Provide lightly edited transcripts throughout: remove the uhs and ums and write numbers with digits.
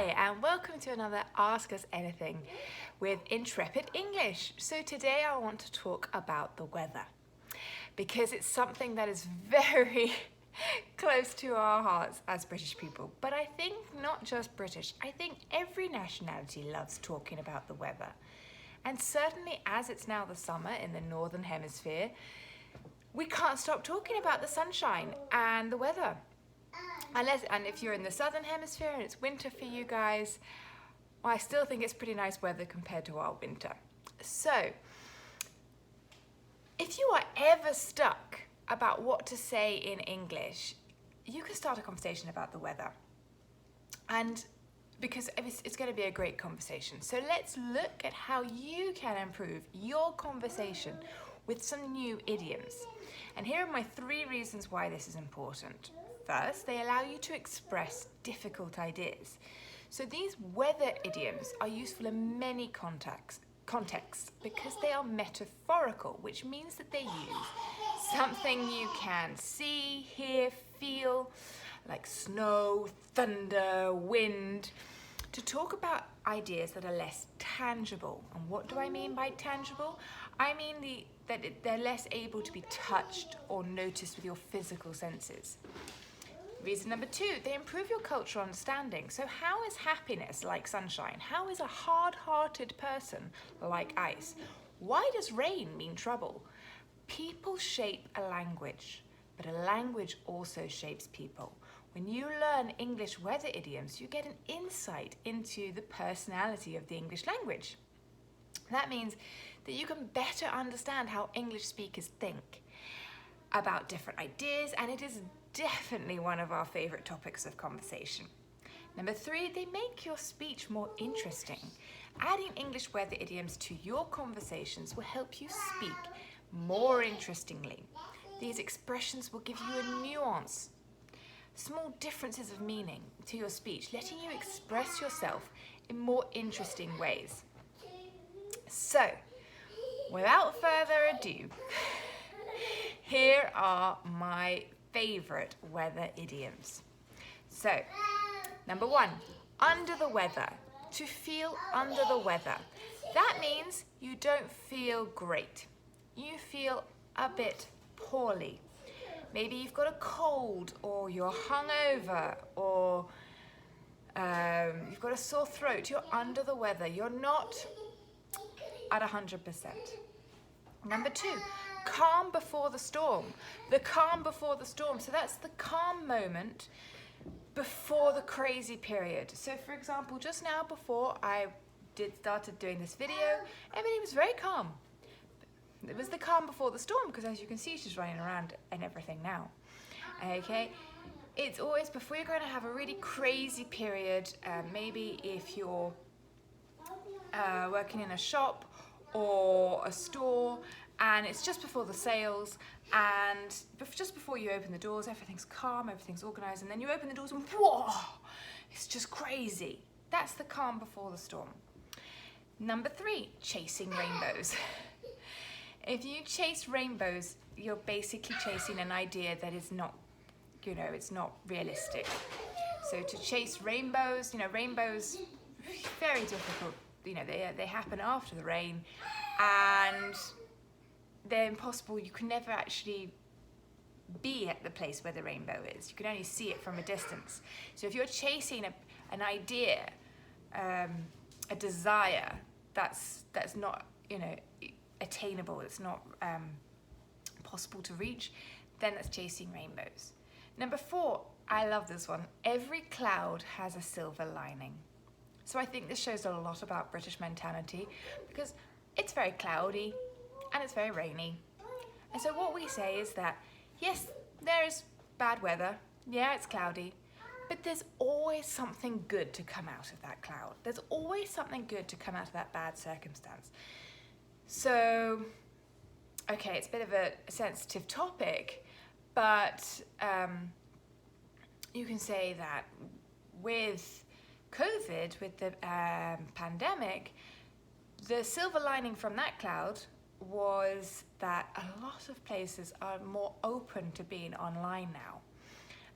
Hi, and welcome to another Ask Us Anything with Intrepid English. So today I want to talk about the weather because it's something that is very close to our hearts as British people. But I think not just British, I think every nationality loves talking about the weather. And certainly as it's now the summer in the Northern Hemisphere, we can't stop talking about the sunshine and the weather. And if you're in the Southern Hemisphere and it's winter for you guys, well, I still think it's pretty nice weather compared to our winter. So, if you are ever stuck about what to say in English, you can start a conversation about the weather. And because it's going to be a great conversation. So let's look at how you can improve your conversation with some new idioms. And here are my 3 reasons why this is important. First, they allow you to express difficult ideas. So these weather idioms are useful in many contexts because they are metaphorical, which means that they use something you can see, hear, feel, like snow, thunder, wind, to talk about ideas that are less tangible. And what do I mean by tangible? I mean that they're less able to be touched or noticed with your physical senses. Reason number 2, they improve your cultural understanding. So how is happiness like sunshine? How is a hard-hearted person like ice? Why does rain mean trouble? People shape a language, but a language also shapes people. When you learn English weather idioms, you get an insight into the personality of the English language. That means that you can better understand how English speakers think about different ideas, and it is definitely one of our favourite topics of conversation. Number 3, they make your speech more interesting. Adding English weather idioms to your conversations will help you speak more interestingly. These expressions will give you a nuance, small differences of meaning to your speech, letting you express yourself in more interesting ways. So, without further ado, here are my favourite weather idioms. So, number 1, under the weather. To feel under the weather. That means you don't feel great. You feel a bit poorly. Maybe you've got a cold, or you're hungover, or you've got a sore throat. You're under the weather. You're not at 100%. Number 2, calm before the storm. The calm before the storm. So that's the calm moment before the crazy period. So for example, just now before I started doing this video, Emily was very calm. It was the calm before the storm because as you can see, she's running around and everything now. Okay, it's always before you're going to have a really crazy period. Maybe if you're working in a shop or a store, and it's just before the sales, and just before you open the doors, everything's calm, everything's organised, and then you open the doors and whoa, it's just crazy. That's the calm before the storm. Number 3, chasing rainbows. If you chase rainbows, you're basically chasing an idea that is not, it's not realistic. So to chase rainbows, rainbows, very difficult. They happen after the rain, and they're impossible. You can never actually be at the place where the rainbow is. You can only see it from a distance. So if you're chasing an idea, a desire that's not attainable, it's not possible to reach, then that's chasing rainbows. Number 4, I love this one. Every cloud has a silver lining. So I think this shows a lot about British mentality because it's very cloudy and it's very rainy. And so what we say is that, yes, there is bad weather, yeah, it's cloudy, but there's always something good to come out of that cloud. There's always something good to come out of that bad circumstance. So, okay, it's a bit of a sensitive topic, but you can say that with COVID, with the pandemic, the silver lining from that cloud was that a lot of places are more open to being online now.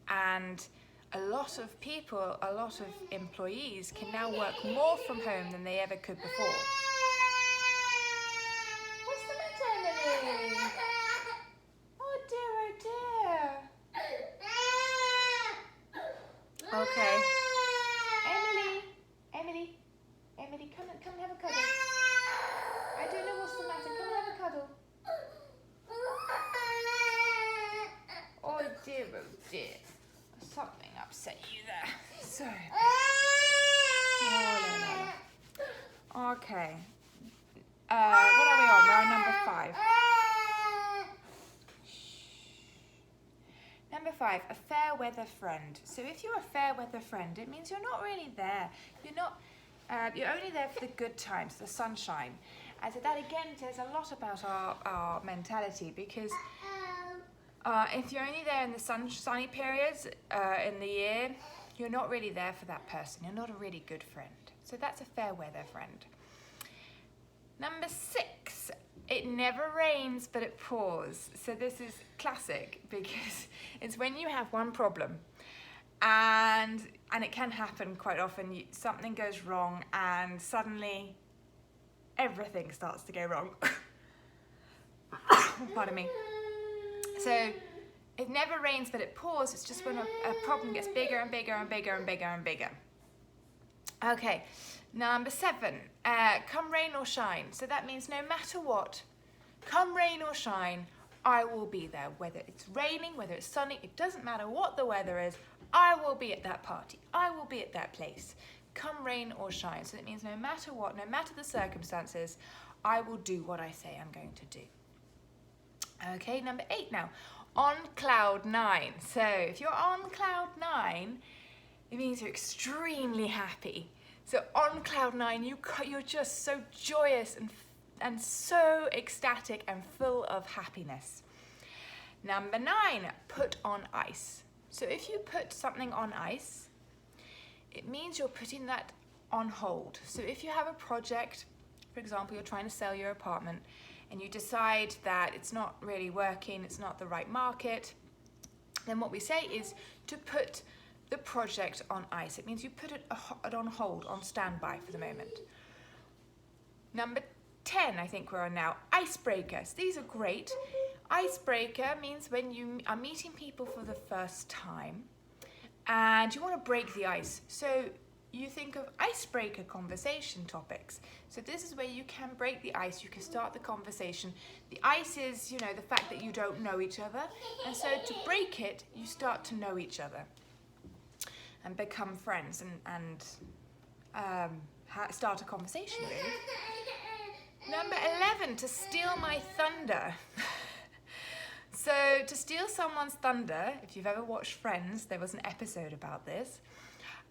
And a lot of people, a lot of employees can now work more from home than they ever could before. What's the matter, Emily? Oh dear. Okay. Emily, come and have a cuddle. I don't know what's the matter. Come and have a cuddle. Oh dear. Something upset you there. Sorry. Oh, no. Okay. What are we on? We're on number 5. Number 5, a fair weather friend. So if you're a fair weather friend, it means you're not really there. You're only there for the good times, the sunshine. And so that again says a lot about our mentality, because if you're only there in the sunny periods in the year, you're not really there for that person. You're not a really good friend. So that's a fair weather friend. Number 6, it never rains, but it pours. So this is classic, because it's when you have one problem, and it can happen quite often. Something goes wrong, and suddenly everything starts to go wrong. Pardon me. So it never rains, but it pours. It's just when a problem gets bigger and bigger and bigger and bigger and bigger. Okay, number 7, come rain or shine. So that means no matter what, come rain or shine, I will be there. Whether it's raining, whether it's sunny, it doesn't matter what the weather is, I will be at that party. I will be at that place. Come rain or shine. So it means no matter what, no matter the circumstances, I will do what I say I'm going to do. Okay, number 8 now. On cloud 9. So if you're on cloud 9, it means you're extremely happy. So on cloud 9, you're just so joyous and so ecstatic and full of happiness. Number 9, put on ice. So if you put something on ice, it means you're putting that on hold. So if you have a project, for example, you're trying to sell your apartment, and you decide that it's not really working, it's not the right market, then what we say is to put the project on ice. It means you put it on hold, on standby for the moment. Number 10, I think we're on now, icebreakers. These are great. Icebreaker means when you are meeting people for the first time and you want to break the ice. So you think of icebreaker conversation topics. So this is where you can break the ice, you can start the conversation. The ice is, the fact that you don't know each other. And so to break it, you start to know each other and become friends and start a conversation, really. Number 11, to steal my thunder. So to steal someone's thunder, if you've ever watched Friends, there was an episode about this.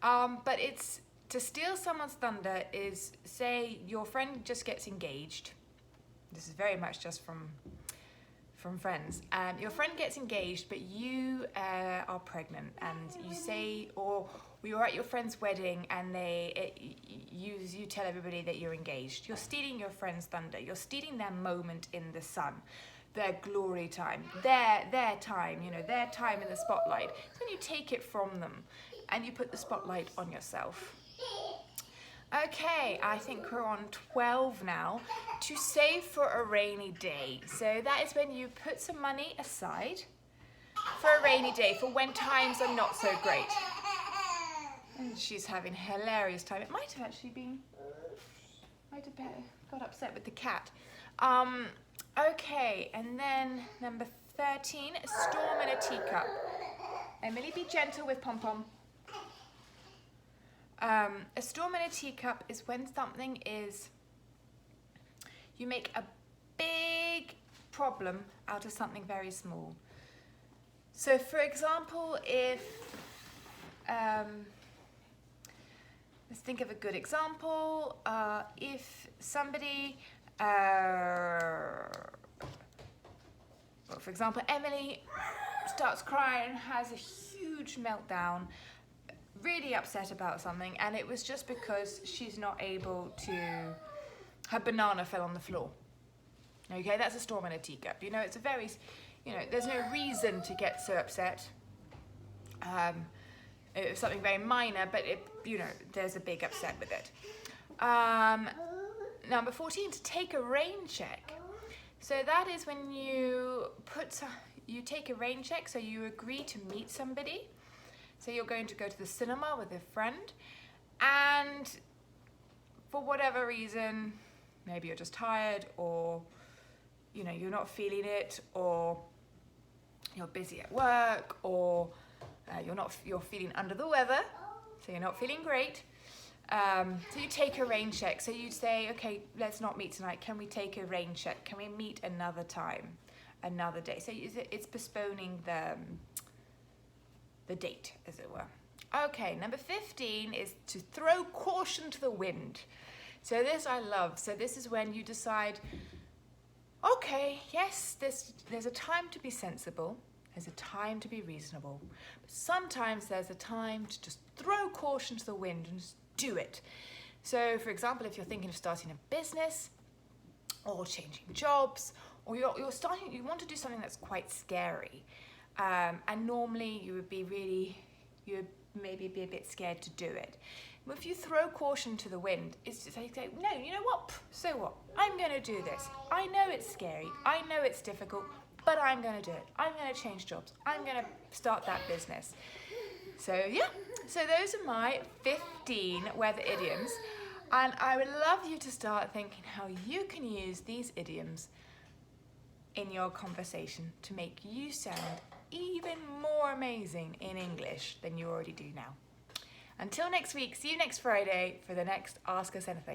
But it's to steal someone's thunder is, say your friend just gets engaged. This is very much just from Friends. Your friend gets engaged, but you are pregnant, and you say, or you're at your friend's wedding, and you tell everybody that you're engaged. You're stealing your friend's thunder. You're stealing their moment in the sun, their glory time, their time. Their time in the spotlight. It's when you take it from them, and you put the spotlight on yourself. Okay, I think we're on 12 now. To save for a rainy day. So that is when you put some money aside for a rainy day, for when times are not so great. And she's having a hilarious time. It might have actually been, got upset with the cat. Okay, and then number 13, a storm in a teacup. Emily, be gentle with Pom Pom. A storm in a teacup is when something is, you make a big problem out of something very small. So for example, if, let's think of a good example. If somebody, well, for example, Emily starts crying, has a huge meltdown, really upset about something, and it was just because she's not able to, her banana fell on the floor. Okay, that's a storm in a teacup. It's a very, there's no reason to get so upset. It's something very minor, but there's a big upset with it. Number 14, to take a rain check. So that is when you take a rain check, so you agree to meet somebody. So you're going to go to the cinema with a friend, and for whatever reason, maybe you're just tired, or you're not feeling it, or you're busy at work, or you're feeling under the weather, so you're not feeling great. So you take a rain check. So you say, okay, let's not meet tonight. Can we take a rain check? Can we meet another time, another day? So it's postponing the date, as it were. Okay, number 15 is to throw caution to the wind. So this I love. So this is when you decide, okay, yes, there's a time to be sensible. There's a time to be reasonable. But sometimes there's a time to just throw caution to the wind and just do it. So, for example, if you're thinking of starting a business or changing jobs, or you want to do something that's quite scary, and normally you would maybe be a bit scared to do it. If you throw caution to the wind, it's just like, no, you know what? So what? I'm going to do this. I know it's scary. I know it's difficult, but I'm going to do it. I'm going to change jobs. I'm going to start that business. So yeah, so those are my 15 weather idioms, and I would love you to start thinking how you can use these idioms in your conversation to make you sound even more amazing in English than you already do now. Until next week, see you next Friday for the next Ask Us Anything.